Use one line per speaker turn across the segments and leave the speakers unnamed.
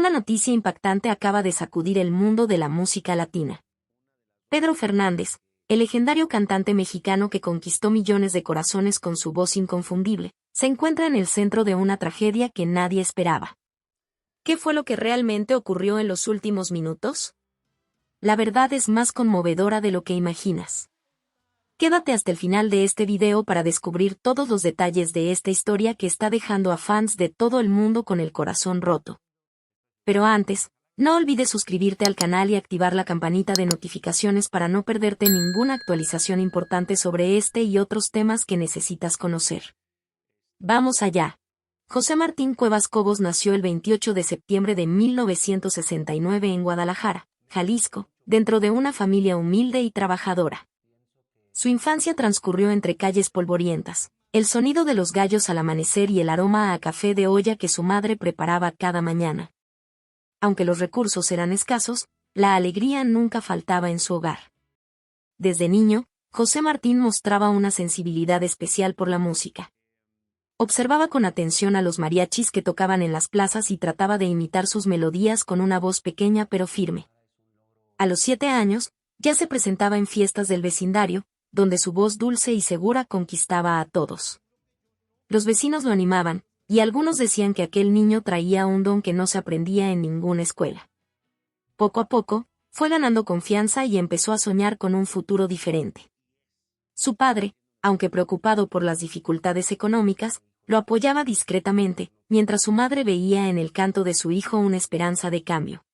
Una noticia impactante acaba de sacudir el mundo de la música latina. Pedro Fernández, el legendario cantante mexicano que conquistó millones de corazones con su voz inconfundible, se encuentra en el centro de una tragedia que nadie esperaba. ¿Qué fue lo que realmente ocurrió en los últimos minutos? La verdad es más conmovedora de lo que imaginas. Quédate hasta el final de este video para descubrir todos los detalles de esta historia que está dejando a fans de todo el mundo con el corazón roto. Pero antes, no olvides suscribirte al canal y activar la campanita de notificaciones para no perderte ninguna actualización importante sobre este y otros temas que necesitas conocer. ¡Vamos allá! José Martín Cuevas Cobos nació el 28 de septiembre de 1969 en Guadalajara, Jalisco, dentro de una familia humilde y trabajadora. Su infancia transcurrió entre calles polvorientas, el sonido de los gallos al amanecer y el aroma a café de olla que su madre preparaba cada mañana. Aunque los recursos eran escasos, la alegría nunca faltaba en su hogar. Desde niño, José Martín mostraba una sensibilidad especial por la música. Observaba con atención a los mariachis que tocaban en las plazas y trataba de imitar sus melodías con una voz pequeña pero firme. A los 7 años, ya se presentaba en fiestas del vecindario, donde su voz dulce y segura conquistaba a todos. Los vecinos lo animaban, y algunos decían que aquel niño traía un don que no se aprendía en ninguna escuela. Poco a poco, fue ganando confianza y empezó a soñar con un futuro diferente. Su padre, aunque preocupado por las dificultades económicas, lo apoyaba discretamente, mientras su madre veía en el canto de su hijo una esperanza de cambio.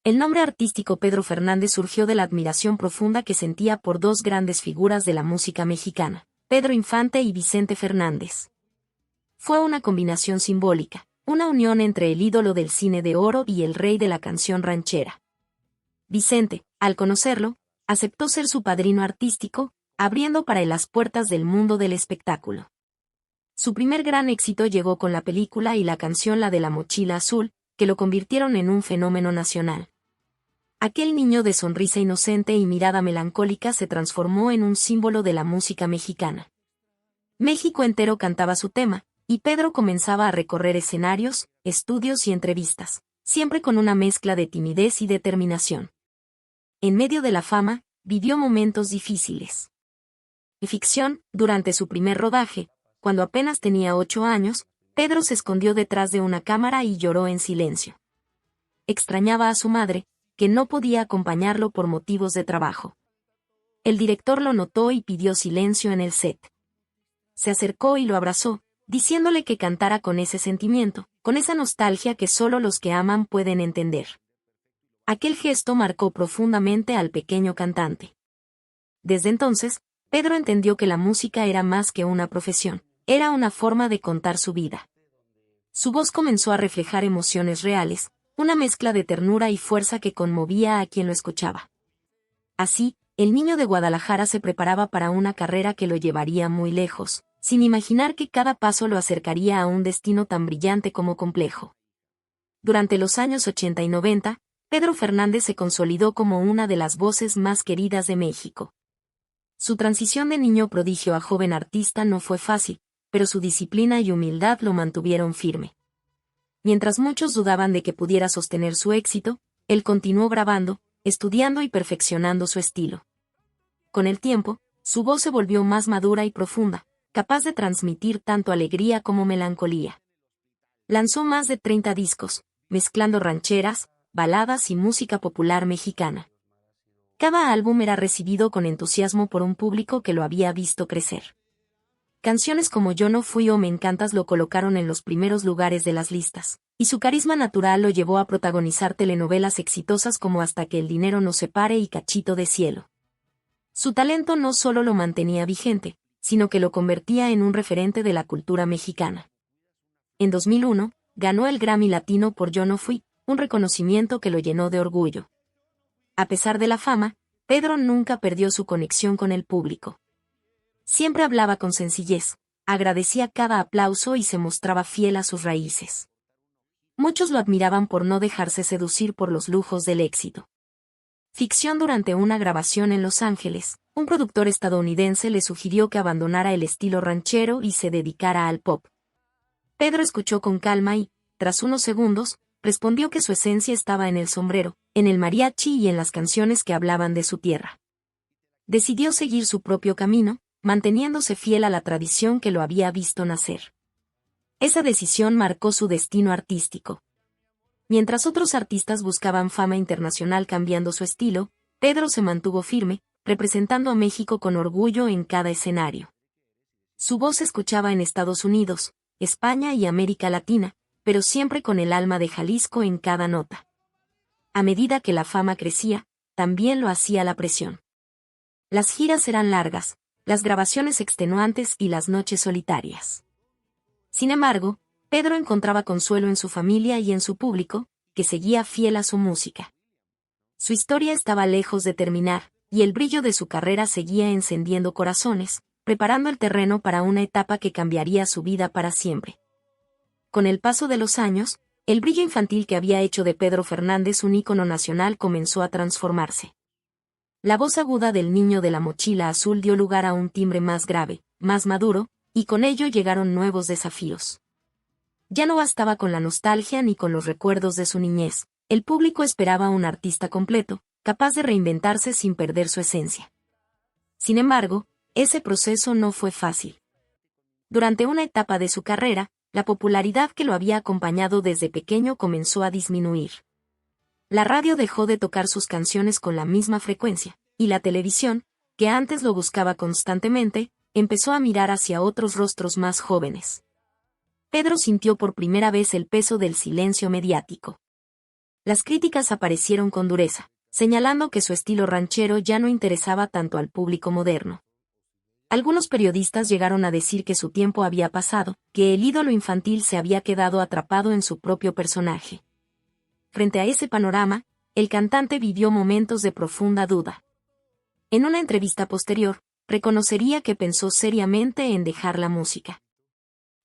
El nombre artístico Pedro Fernández surgió de la admiración profunda que sentía por dos grandes figuras de la música mexicana, Pedro Infante y Vicente Fernández. Fue una combinación simbólica, una unión entre el ídolo del cine de oro y el rey de la canción ranchera. Vicente, al conocerlo, aceptó ser su padrino artístico, abriendo para él las puertas del mundo del espectáculo. Su primer gran éxito llegó con la película y la canción La de la Mochila Azul, que lo convirtieron en un fenómeno nacional. Aquel niño de sonrisa inocente y mirada melancólica se transformó en un símbolo de la música mexicana. México entero cantaba su tema, y Pedro comenzaba a recorrer escenarios, estudios y entrevistas, siempre con una mezcla de timidez y determinación. En medio de la fama, vivió momentos difíciles. En ficción, durante su primer rodaje, cuando apenas tenía 8 años, Pedro se escondió detrás de una cámara y lloró en silencio. Extrañaba a su madre, que no podía acompañarlo por motivos de trabajo. El director lo notó y pidió silencio en el set. Se acercó y lo abrazó, diciéndole que cantara con ese sentimiento, con esa nostalgia que solo los que aman pueden entender. Aquel gesto marcó profundamente al pequeño cantante. Desde entonces, Pedro entendió que la música era más que una profesión, era una forma de contar su vida. Su voz comenzó a reflejar emociones reales, una mezcla de ternura y fuerza que conmovía a quien lo escuchaba. Así, el niño de Guadalajara se preparaba para una carrera que lo llevaría muy lejos, sin imaginar que cada paso lo acercaría a un destino tan brillante como complejo. Durante los años 80 y 90, Pedro Fernández se consolidó como una de las voces más queridas de México. Su transición de niño prodigio a joven artista no fue fácil, pero su disciplina y humildad lo mantuvieron firme. Mientras muchos dudaban de que pudiera sostener su éxito, él continuó grabando, estudiando y perfeccionando su estilo. Con el tiempo, su voz se volvió más madura y profunda, capaz de transmitir tanto alegría como melancolía. Lanzó más de 30 discos, mezclando rancheras, baladas y música popular mexicana. Cada álbum era recibido con entusiasmo por un público que lo había visto crecer. Canciones como Yo no fui o Me encantas lo colocaron en los primeros lugares de las listas, y su carisma natural lo llevó a protagonizar telenovelas exitosas como Hasta que el dinero nos separe y Cachito de cielo. Su talento no solo lo mantenía vigente, sino que lo convertía en un referente de la cultura mexicana. En 2001, ganó el Grammy Latino por Yo no fui, un reconocimiento que lo llenó de orgullo. A pesar de la fama, Pedro nunca perdió su conexión con el público. Siempre hablaba con sencillez, agradecía cada aplauso y se mostraba fiel a sus raíces. Muchos lo admiraban por no dejarse seducir por los lujos del éxito. Ficción. Durante una grabación en Los Ángeles, un productor estadounidense le sugirió que abandonara el estilo ranchero y se dedicara al pop. Pedro escuchó con calma y, tras unos segundos, respondió que su esencia estaba en el sombrero, en el mariachi y en las canciones que hablaban de su tierra. Decidió seguir su propio camino, manteniéndose fiel a la tradición que lo había visto nacer. Esa decisión marcó su destino artístico. Mientras otros artistas buscaban fama internacional cambiando su estilo, Pedro se mantuvo firme, representando a México con orgullo en cada escenario. Su voz se escuchaba en Estados Unidos, España y América Latina, pero siempre con el alma de Jalisco en cada nota. A medida que la fama crecía, también lo hacía la presión. Las giras eran largas, las grabaciones extenuantes y las noches solitarias. Sin embargo, Pedro encontraba consuelo en su familia y en su público, que seguía fiel a su música. Su historia estaba lejos de terminar, y el brillo de su carrera seguía encendiendo corazones, preparando el terreno para una etapa que cambiaría su vida para siempre. Con el paso de los años, el brillo infantil que había hecho de Pedro Fernández un ícono nacional comenzó a transformarse. La voz aguda del niño de la mochila azul dio lugar a un timbre más grave, más maduro, y con ello llegaron nuevos desafíos. Ya no bastaba con la nostalgia ni con los recuerdos de su niñez, el público esperaba un artista completo, capaz de reinventarse sin perder su esencia. Sin embargo, ese proceso no fue fácil. Durante una etapa de su carrera, la popularidad que lo había acompañado desde pequeño comenzó a disminuir. La radio dejó de tocar sus canciones con la misma frecuencia, y la televisión, que antes lo buscaba constantemente, empezó a mirar hacia otros rostros más jóvenes. Pedro sintió por primera vez el peso del silencio mediático. Las críticas aparecieron con dureza, señalando que su estilo ranchero ya no interesaba tanto al público moderno. Algunos periodistas llegaron a decir que su tiempo había pasado, que el ídolo infantil se había quedado atrapado en su propio personaje. Frente a ese panorama, el cantante vivió momentos de profunda duda. En una entrevista posterior, reconocería que pensó seriamente en dejar la música.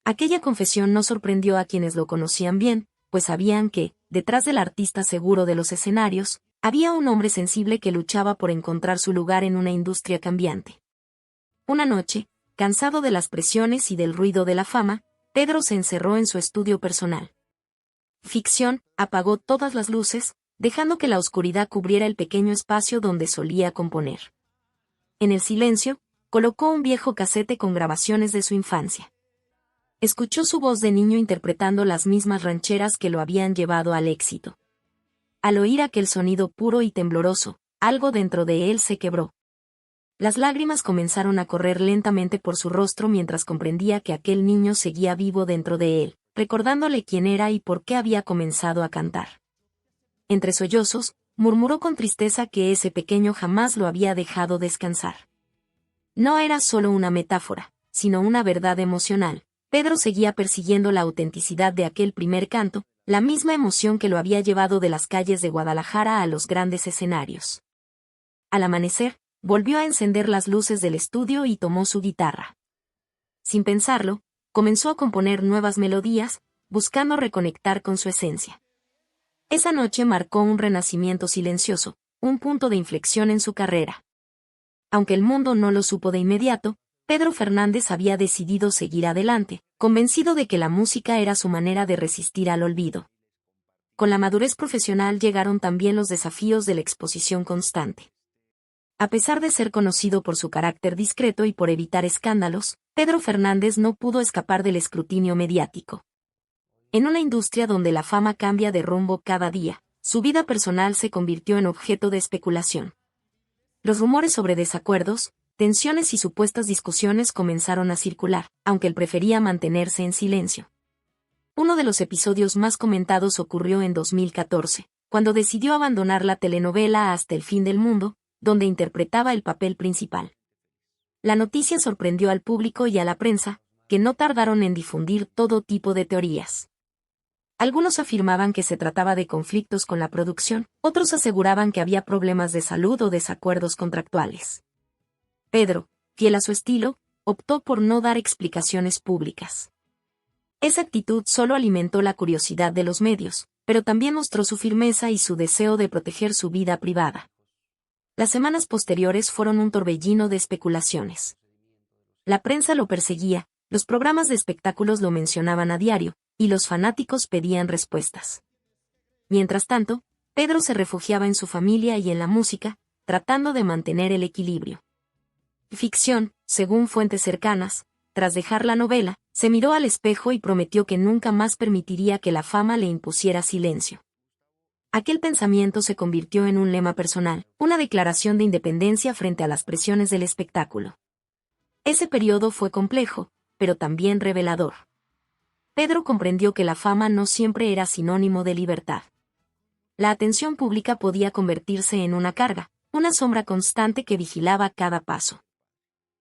Aquella confesión no sorprendió a quienes lo conocían bien, pues sabían que, detrás del artista seguro de los escenarios, había un hombre sensible que luchaba por encontrar su lugar en una industria cambiante. Una noche, cansado de las presiones y del ruido de la fama, Pedro se encerró en su estudio personal. Ficción, apagó todas las luces, dejando que la oscuridad cubriera el pequeño espacio donde solía componer. En el silencio, colocó un viejo casete con grabaciones de su infancia. Escuchó su voz de niño interpretando las mismas rancheras que lo habían llevado al éxito. Al oír aquel sonido puro y tembloroso, algo dentro de él se quebró. Las lágrimas comenzaron a correr lentamente por su rostro mientras comprendía que aquel niño seguía vivo dentro de él, recordándole quién era y por qué había comenzado a cantar. Entre sollozos, murmuró con tristeza que ese pequeño jamás lo había dejado descansar. No era solo una metáfora, sino una verdad emocional. Pedro seguía persiguiendo la autenticidad de aquel primer canto, la misma emoción que lo había llevado de las calles de Guadalajara a los grandes escenarios. Al amanecer, volvió a encender las luces del estudio y tomó su guitarra. Sin pensarlo, comenzó a componer nuevas melodías, buscando reconectar con su esencia. Esa noche marcó un renacimiento silencioso, un punto de inflexión en su carrera. Aunque el mundo no lo supo de inmediato, Pedro Fernández había decidido seguir adelante, convencido de que la música era su manera de resistir al olvido. Con la madurez profesional llegaron también los desafíos de la exposición constante. A pesar de ser conocido por su carácter discreto y por evitar escándalos, Pedro Fernández no pudo escapar del escrutinio mediático. En una industria donde la fama cambia de rumbo cada día, su vida personal se convirtió en objeto de especulación. Los rumores sobre desacuerdos, tensiones y supuestas discusiones comenzaron a circular, aunque él prefería mantenerse en silencio. Uno de los episodios más comentados ocurrió en 2014, cuando decidió abandonar la telenovela Hasta el fin del mundo, donde interpretaba el papel principal. La noticia sorprendió al público y a la prensa, que no tardaron en difundir todo tipo de teorías. Algunos afirmaban que se trataba de conflictos con la producción, otros aseguraban que había problemas de salud o desacuerdos contractuales. Pedro, fiel a su estilo, optó por no dar explicaciones públicas. Esa actitud solo alimentó la curiosidad de los medios, pero también mostró su firmeza y su deseo de proteger su vida privada. Las semanas posteriores fueron un torbellino de especulaciones. La prensa lo perseguía, los programas de espectáculos lo mencionaban a diario, y los fanáticos pedían respuestas. Mientras tanto, Pedro se refugiaba en su familia y en la música, tratando de mantener el equilibrio. Ficción, según fuentes cercanas, tras dejar la novela, se miró al espejo y prometió que nunca más permitiría que la fama le impusiera silencio. Aquel pensamiento se convirtió en un lema personal, una declaración de independencia frente a las presiones del espectáculo. Ese periodo fue complejo, pero también revelador. Pedro comprendió que la fama no siempre era sinónimo de libertad. La atención pública podía convertirse en una carga, una sombra constante que vigilaba cada paso.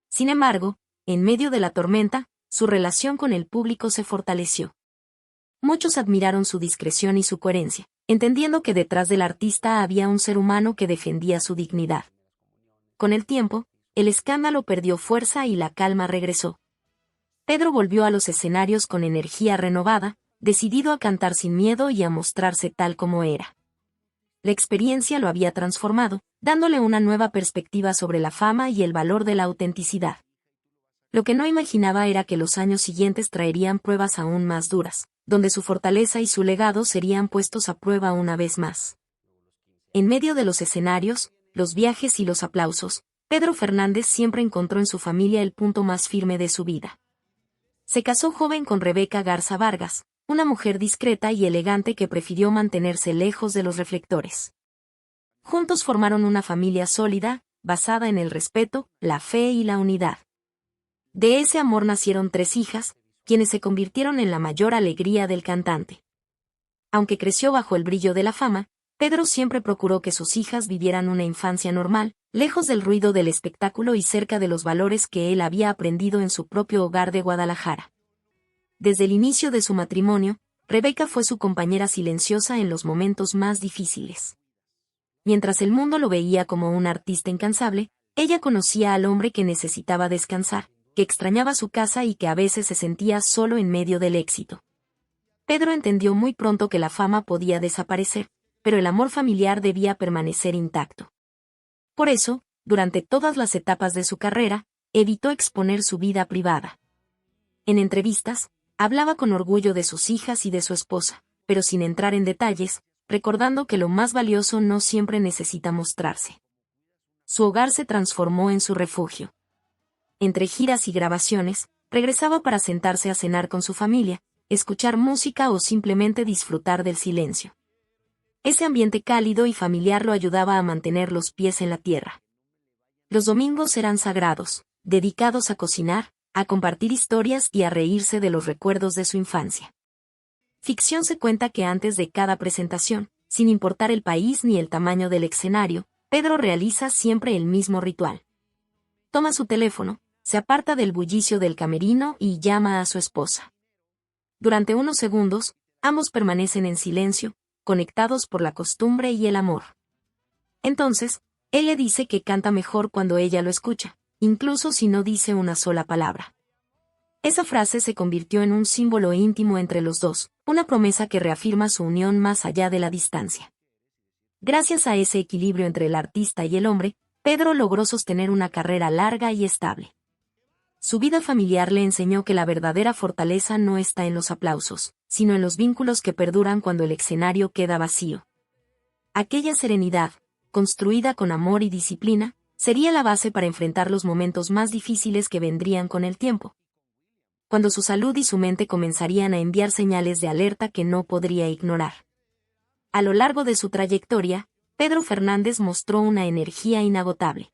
Sin embargo, en medio de la tormenta, su relación con el público se fortaleció. Muchos admiraron su discreción y su coherencia, entendiendo que detrás del artista había un ser humano que defendía su dignidad. Con el tiempo, el escándalo perdió fuerza y la calma regresó. Pedro volvió a los escenarios con energía renovada, decidido a cantar sin miedo y a mostrarse tal como era. La experiencia lo había transformado, dándole una nueva perspectiva sobre la fama y el valor de la autenticidad. Lo que no imaginaba era que los años siguientes traerían pruebas aún más duras, donde su fortaleza y su legado serían puestos a prueba una vez más. En medio de los escenarios, los viajes y los aplausos, Pedro Fernández siempre encontró en su familia el punto más firme de su vida. Se casó joven con Rebeca Garza Vargas, una mujer discreta y elegante que prefirió mantenerse lejos de los reflectores. Juntos formaron una familia sólida, basada en el respeto, la fe y la unidad. De ese amor nacieron 3 hijas, quienes se convirtieron en la mayor alegría del cantante. Aunque creció bajo el brillo de la fama, Pedro siempre procuró que sus hijas vivieran una infancia normal, lejos del ruido del espectáculo y cerca de los valores que él había aprendido en su propio hogar de Guadalajara. Desde el inicio de su matrimonio, Rebeca fue su compañera silenciosa en los momentos más difíciles. Mientras el mundo lo veía como un artista incansable, ella conocía al hombre que necesitaba descansar, que extrañaba su casa y que a veces se sentía solo en medio del éxito. Pedro entendió muy pronto que la fama podía desaparecer, pero el amor familiar debía permanecer intacto. Por eso, durante todas las etapas de su carrera, evitó exponer su vida privada. En entrevistas, hablaba con orgullo de sus hijas y de su esposa, pero sin entrar en detalles, recordando que lo más valioso no siempre necesita mostrarse. Su hogar se transformó en su refugio. Entre giras y grabaciones, regresaba para sentarse a cenar con su familia, escuchar música o simplemente disfrutar del silencio. Ese ambiente cálido y familiar lo ayudaba a mantener los pies en la tierra. Los domingos eran sagrados, dedicados a cocinar, a compartir historias y a reírse de los recuerdos de su infancia. Ficción se cuenta que antes de cada presentación, sin importar el país ni el tamaño del escenario, Pedro realiza siempre el mismo ritual. Toma su teléfono, se aparta del bullicio del camerino y llama a su esposa. Durante unos segundos, ambos permanecen en silencio, conectados por la costumbre y el amor. Entonces, él le dice que canta mejor cuando ella lo escucha, incluso si no dice una sola palabra. Esa frase se convirtió en un símbolo íntimo entre los dos, una promesa que reafirma su unión más allá de la distancia. Gracias a ese equilibrio entre el artista y el hombre, Pedro logró sostener una carrera larga y estable. Su vida familiar le enseñó que la verdadera fortaleza no está en los aplausos, sino en los vínculos que perduran cuando el escenario queda vacío. Aquella serenidad, construida con amor y disciplina, sería la base para enfrentar los momentos más difíciles que vendrían con el tiempo, cuando su salud y su mente comenzarían a enviar señales de alerta que no podría ignorar. A lo largo de su trayectoria, Pedro Fernández mostró una energía inagotable.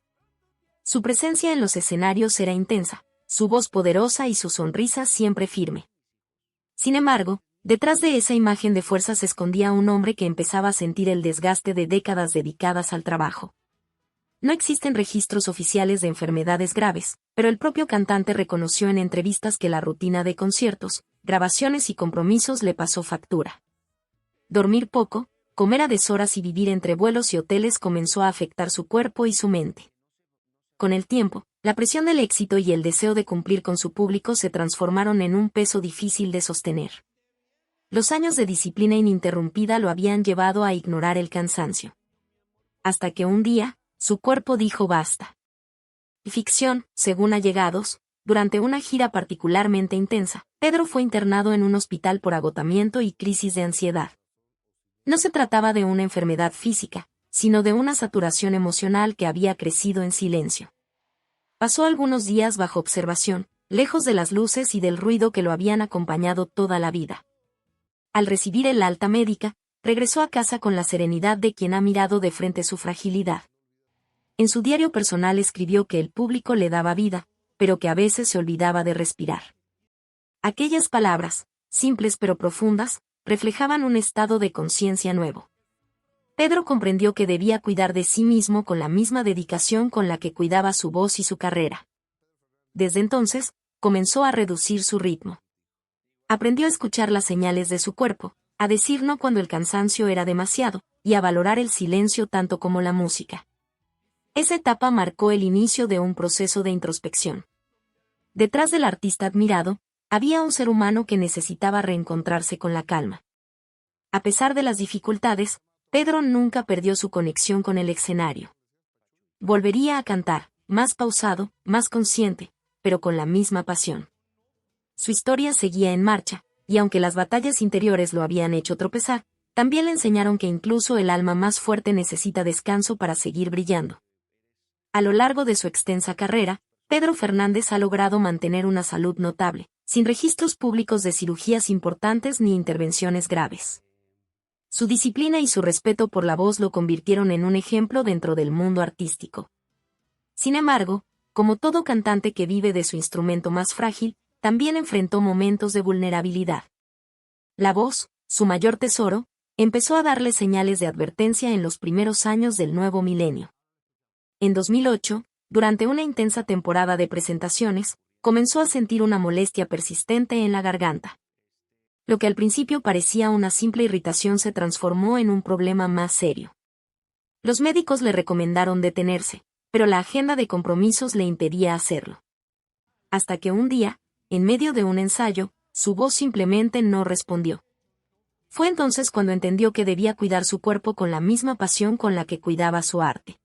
Su presencia en los escenarios era intensa, su voz poderosa y su sonrisa siempre firme. Sin embargo, detrás de esa imagen de fuerza se escondía un hombre que empezaba a sentir el desgaste de décadas dedicadas al trabajo. No existen registros oficiales de enfermedades graves, pero el propio cantante reconoció en entrevistas que la rutina de conciertos, grabaciones y compromisos le pasó factura. Dormir poco, comer a deshoras y vivir entre vuelos y hoteles comenzó a afectar su cuerpo y su mente. Con el tiempo, la presión del éxito y el deseo de cumplir con su público se transformaron en un peso difícil de sostener. Los años de disciplina ininterrumpida lo habían llevado a ignorar el cansancio. Hasta que un día, su cuerpo dijo basta. Ficción, según allegados, durante una gira particularmente intensa, Pedro fue internado en un hospital por agotamiento y crisis de ansiedad. No se trataba de una enfermedad física, sino de una saturación emocional que había crecido en silencio. Pasó algunos días bajo observación, lejos de las luces y del ruido que lo habían acompañado toda la vida. Al recibir el alta médica, regresó a casa con la serenidad de quien ha mirado de frente su fragilidad. En su diario personal escribió que el público le daba vida, pero que a veces se olvidaba de respirar. Aquellas palabras, simples pero profundas, reflejaban un estado de conciencia nuevo. Pedro comprendió que debía cuidar de sí mismo con la misma dedicación con la que cuidaba su voz y su carrera. Desde entonces, comenzó a reducir su ritmo. Aprendió a escuchar las señales de su cuerpo, a decir no cuando el cansancio era demasiado, y a valorar el silencio tanto como la música. Esa etapa marcó el inicio de un proceso de introspección. Detrás del artista admirado, había un ser humano que necesitaba reencontrarse con la calma. A pesar de las dificultades, Pedro nunca perdió su conexión con el escenario. Volvería a cantar, más pausado, más consciente, pero con la misma pasión. Su historia seguía en marcha, y aunque las batallas interiores lo habían hecho tropezar, también le enseñaron que incluso el alma más fuerte necesita descanso para seguir brillando. A lo largo de su extensa carrera, Pedro Fernández ha logrado mantener una salud notable, sin registros públicos de cirugías importantes ni intervenciones graves. Su disciplina y su respeto por la voz lo convirtieron en un ejemplo dentro del mundo artístico. Sin embargo, como todo cantante que vive de su instrumento más frágil, también enfrentó momentos de vulnerabilidad. La voz, su mayor tesoro, empezó a darle señales de advertencia en los primeros años del nuevo milenio. En 2008, durante una intensa temporada de presentaciones, comenzó a sentir una molestia persistente en la garganta. Lo que al principio parecía una simple irritación se transformó en un problema más serio. Los médicos le recomendaron detenerse, pero la agenda de compromisos le impedía hacerlo. Hasta que un día, en medio de un ensayo, su voz simplemente no respondió. Fue entonces cuando entendió que debía cuidar su cuerpo con la misma pasión con la que cuidaba su arte.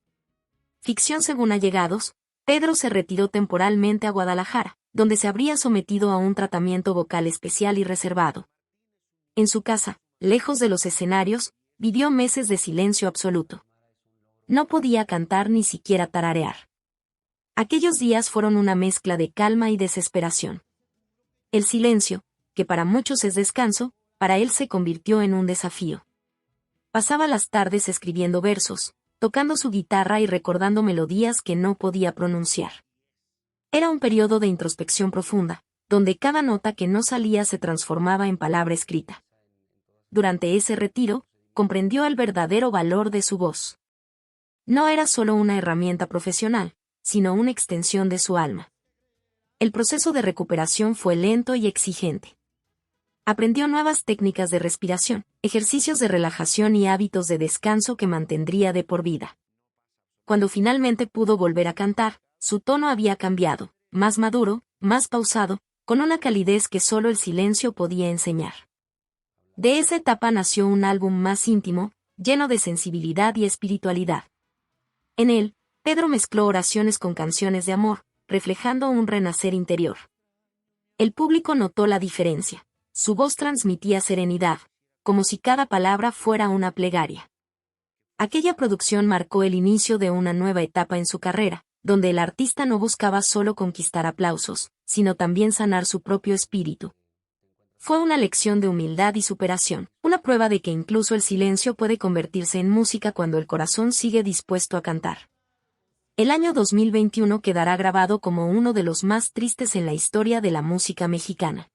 Ficción según allegados, Pedro se retiró temporalmente a Guadalajara, donde se habría sometido a un tratamiento vocal especial y reservado. En su casa, lejos de los escenarios, vivió meses de silencio absoluto. No podía cantar ni siquiera tararear. Aquellos días fueron una mezcla de calma y desesperación. El silencio, que para muchos es descanso, para él se convirtió en un desafío. Pasaba las tardes escribiendo versos, tocando su guitarra y recordando melodías que no podía pronunciar. Era un periodo de introspección profunda, donde cada nota que no salía se transformaba en palabra escrita. Durante ese retiro, comprendió el verdadero valor de su voz. No era solo una herramienta profesional, sino una extensión de su alma. El proceso de recuperación fue lento y exigente. Aprendió nuevas técnicas de respiración, ejercicios de relajación y hábitos de descanso que mantendría de por vida. Cuando finalmente pudo volver a cantar, su tono había cambiado, más maduro, más pausado, con una calidez que solo el silencio podía enseñar. De esa etapa nació un álbum más íntimo, lleno de sensibilidad y espiritualidad. En él, Pedro mezcló oraciones con canciones de amor, reflejando un renacer interior. El público notó la diferencia. Su voz transmitía serenidad, como si cada palabra fuera una plegaria. Aquella producción marcó el inicio de una nueva etapa en su carrera, donde el artista no buscaba solo conquistar aplausos, sino también sanar su propio espíritu. Fue una lección de humildad y superación, una prueba de que incluso el silencio puede convertirse en música cuando el corazón sigue dispuesto a cantar. El año 2021 quedará grabado como uno de los más tristes en la historia de la música mexicana.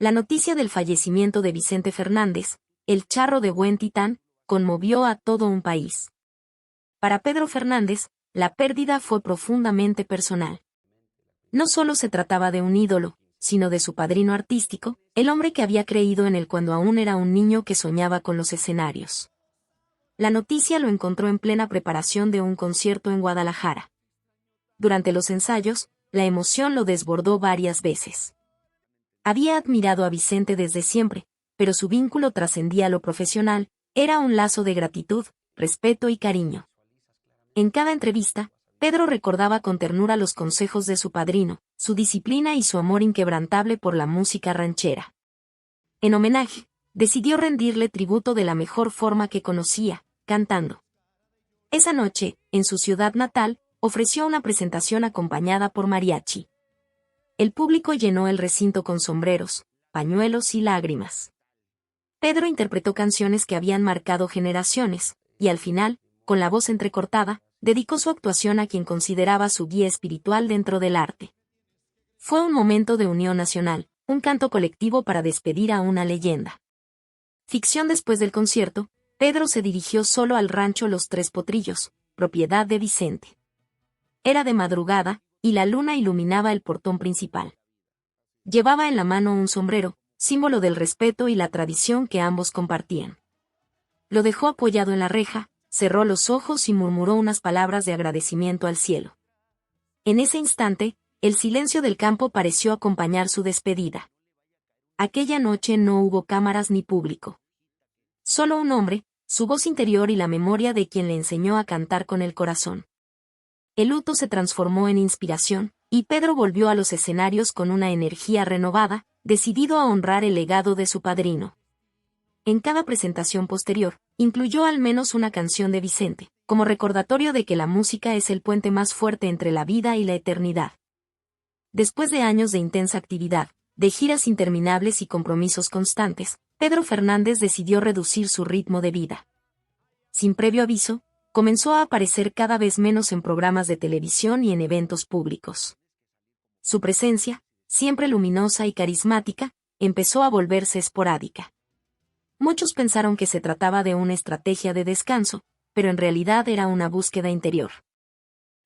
La noticia del fallecimiento de Vicente Fernández, el charro de buen Titán, conmovió a todo un país. Para Pedro Fernández, la pérdida fue profundamente personal. No solo se trataba de un ídolo, sino de su padrino artístico, el hombre que había creído en él cuando aún era un niño que soñaba con los escenarios. La noticia lo encontró en plena preparación de un concierto en Guadalajara. Durante los ensayos, la emoción lo desbordó varias veces. Había admirado a Vicente desde siempre, pero su vínculo trascendía lo profesional, era un lazo de gratitud, respeto y cariño. En cada entrevista, Pedro recordaba con ternura los consejos de su padrino, su disciplina y su amor inquebrantable por la música ranchera. En homenaje, decidió rendirle tributo de la mejor forma que conocía, cantando. Esa noche, en su ciudad natal, ofreció una presentación acompañada por mariachi. El público llenó el recinto con sombreros, pañuelos y lágrimas. Pedro interpretó canciones que habían marcado generaciones, y al final, con la voz entrecortada, dedicó su actuación a quien consideraba su guía espiritual dentro del arte. Fue un momento de unión nacional, un canto colectivo para despedir a una leyenda. Ficción. Después del concierto, Pedro se dirigió solo al rancho Los Tres Potrillos, propiedad de Vicente. Era de madrugada, y la luna iluminaba el portón principal. Llevaba en la mano un sombrero, símbolo del respeto y la tradición que ambos compartían. Lo dejó apoyado en la reja, cerró los ojos y murmuró unas palabras de agradecimiento al cielo. En ese instante, el silencio del campo pareció acompañar su despedida. Aquella noche no hubo cámaras ni público. Solo un hombre, su voz interior y la memoria de quien le enseñó a cantar con el corazón. El luto se transformó en inspiración, y Pedro volvió a los escenarios con una energía renovada, decidido a honrar el legado de su padrino. En cada presentación posterior, incluyó al menos una canción de Vicente, como recordatorio de que la música es el puente más fuerte entre la vida y la eternidad. Después de años de intensa actividad, de giras interminables y compromisos constantes, Pedro Fernández decidió reducir su ritmo de vida. Sin previo aviso, comenzó a aparecer cada vez menos en programas de televisión y en eventos públicos. Su presencia, siempre luminosa y carismática, empezó a volverse esporádica. Muchos pensaron que se trataba de una estrategia de descanso, pero en realidad era una búsqueda interior.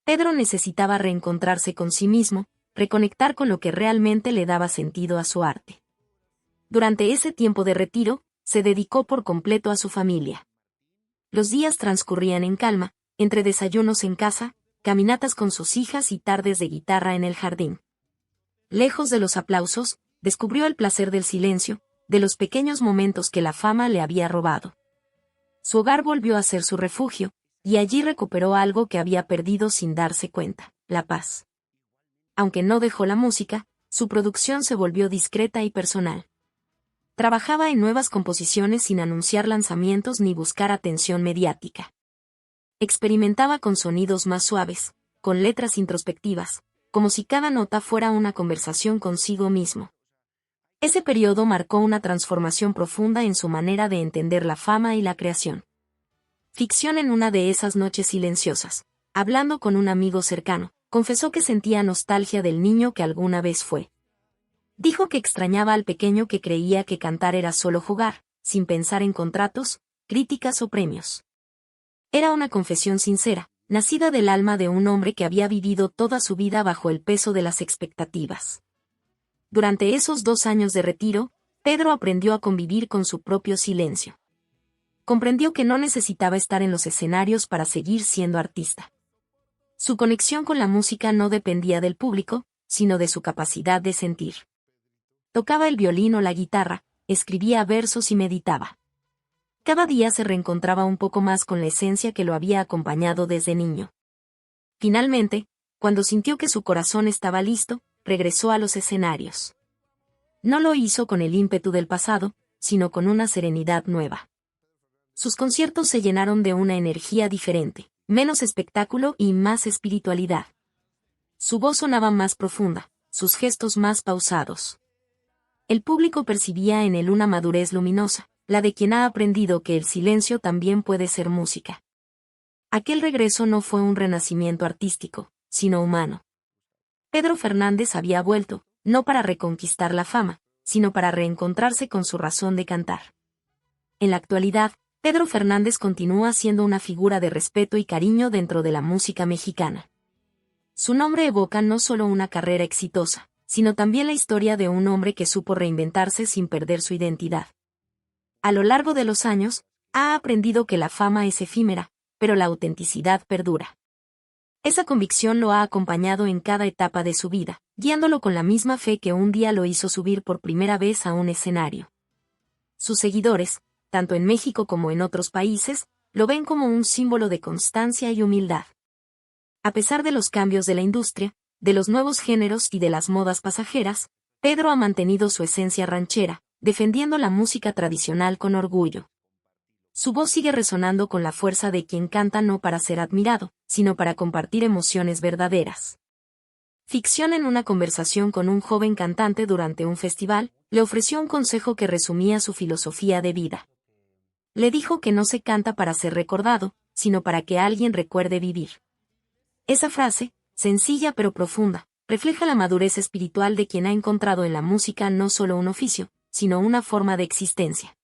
Pedro necesitaba reencontrarse con sí mismo, reconectar con lo que realmente le daba sentido a su arte. Durante ese tiempo de retiro, se dedicó por completo a su familia. Los días transcurrían en calma, entre desayunos en casa, caminatas con sus hijas y tardes de guitarra en el jardín. Lejos de los aplausos, descubrió el placer del silencio, de los pequeños momentos que la fama le había robado. Su hogar volvió a ser su refugio, y allí recuperó algo que había perdido sin darse cuenta: la paz. Aunque no dejó la música, su producción se volvió discreta y personal. Trabajaba en nuevas composiciones sin anunciar lanzamientos ni buscar atención mediática. Experimentaba con sonidos más suaves, con letras introspectivas, como si cada nota fuera una conversación consigo mismo. Ese periodo marcó una transformación profunda en su manera de entender la fama y la creación. Ficción. En una de esas noches silenciosas, hablando con un amigo cercano, confesó que sentía nostalgia del niño que alguna vez fue. Dijo que extrañaba al pequeño que creía que cantar era solo jugar, sin pensar en contratos, críticas o premios. Era una confesión sincera, nacida del alma de un hombre que había vivido toda su vida bajo el peso de las expectativas. Durante esos 2 años de retiro, Pedro aprendió a convivir con su propio silencio. Comprendió que no necesitaba estar en los escenarios para seguir siendo artista. Su conexión con la música no dependía del público, sino de su capacidad de sentir. Tocaba el violín o la guitarra, escribía versos y meditaba. Cada día se reencontraba un poco más con la esencia que lo había acompañado desde niño. Finalmente, cuando sintió que su corazón estaba listo, regresó a los escenarios. No lo hizo con el ímpetu del pasado, sino con una serenidad nueva. Sus conciertos se llenaron de una energía diferente, menos espectáculo y más espiritualidad. Su voz sonaba más profunda, sus gestos más pausados. El público percibía en él una madurez luminosa, la de quien ha aprendido que el silencio también puede ser música. Aquel regreso no fue un renacimiento artístico, sino humano. Pedro Fernández había vuelto, no para reconquistar la fama, sino para reencontrarse con su razón de cantar. En la actualidad, Pedro Fernández continúa siendo una figura de respeto y cariño dentro de la música mexicana. Su nombre evoca no solo una carrera exitosa, sino también la historia de un hombre que supo reinventarse sin perder su identidad. A lo largo de los años, ha aprendido que la fama es efímera, pero la autenticidad perdura. Esa convicción lo ha acompañado en cada etapa de su vida, guiándolo con la misma fe que un día lo hizo subir por primera vez a un escenario. Sus seguidores, tanto en México como en otros países, lo ven como un símbolo de constancia y humildad. A pesar de los cambios de la industria, de los nuevos géneros y de las modas pasajeras, Pedro ha mantenido su esencia ranchera, defendiendo la música tradicional con orgullo. Su voz sigue resonando con la fuerza de quien canta no para ser admirado, sino para compartir emociones verdaderas. Ficción. En una conversación con un joven cantante durante un festival, le ofreció un consejo que resumía su filosofía de vida. Le dijo que no se canta para ser recordado, sino para que alguien recuerde vivir. Esa frase, sencilla pero profunda, refleja la madurez espiritual de quien ha encontrado en la música no solo un oficio, sino una forma de existencia.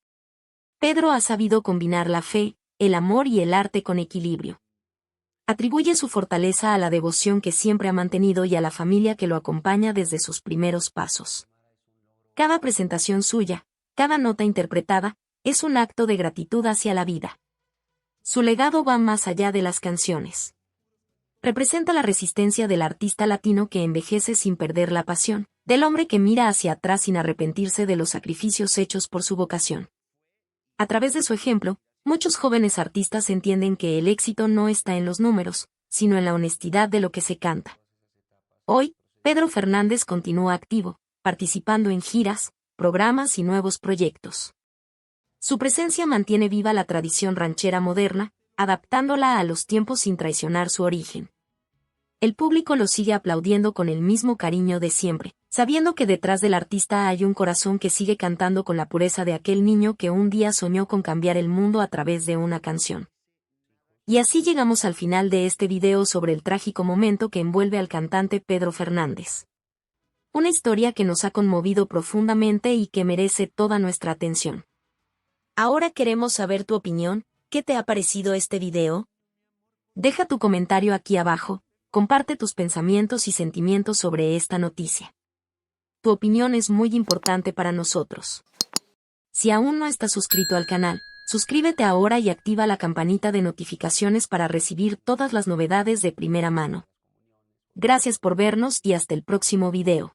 Pedro ha sabido combinar la fe, el amor y el arte con equilibrio. Atribuye su fortaleza a la devoción que siempre ha mantenido y a la familia que lo acompaña desde sus primeros pasos. Cada presentación suya, cada nota interpretada, es un acto de gratitud hacia la vida. Su legado va más allá de las canciones. Representa la resistencia del artista latino que envejece sin perder la pasión, del hombre que mira hacia atrás sin arrepentirse de los sacrificios hechos por su vocación. A través de su ejemplo, muchos jóvenes artistas entienden que el éxito no está en los números, sino en la honestidad de lo que se canta. Hoy, Pedro Fernández continúa activo, participando en giras, programas y nuevos proyectos. Su presencia mantiene viva la tradición ranchera moderna, adaptándola a los tiempos sin traicionar su origen. El público lo sigue aplaudiendo con el mismo cariño de siempre, sabiendo que detrás del artista hay un corazón que sigue cantando con la pureza de aquel niño que un día soñó con cambiar el mundo a través de una canción. Y así llegamos al final de este video sobre el trágico momento que envuelve al cantante Pedro Fernández. Una historia que nos ha conmovido profundamente y que merece toda nuestra atención. Ahora queremos saber tu opinión. ¿Qué te ha parecido este video? Deja tu comentario aquí abajo, comparte tus pensamientos y sentimientos sobre esta noticia. Tu opinión es muy importante para nosotros. Si aún no estás suscrito al canal, suscríbete ahora y activa la campanita de notificaciones para recibir todas las novedades de primera mano. Gracias por vernos y hasta el próximo video.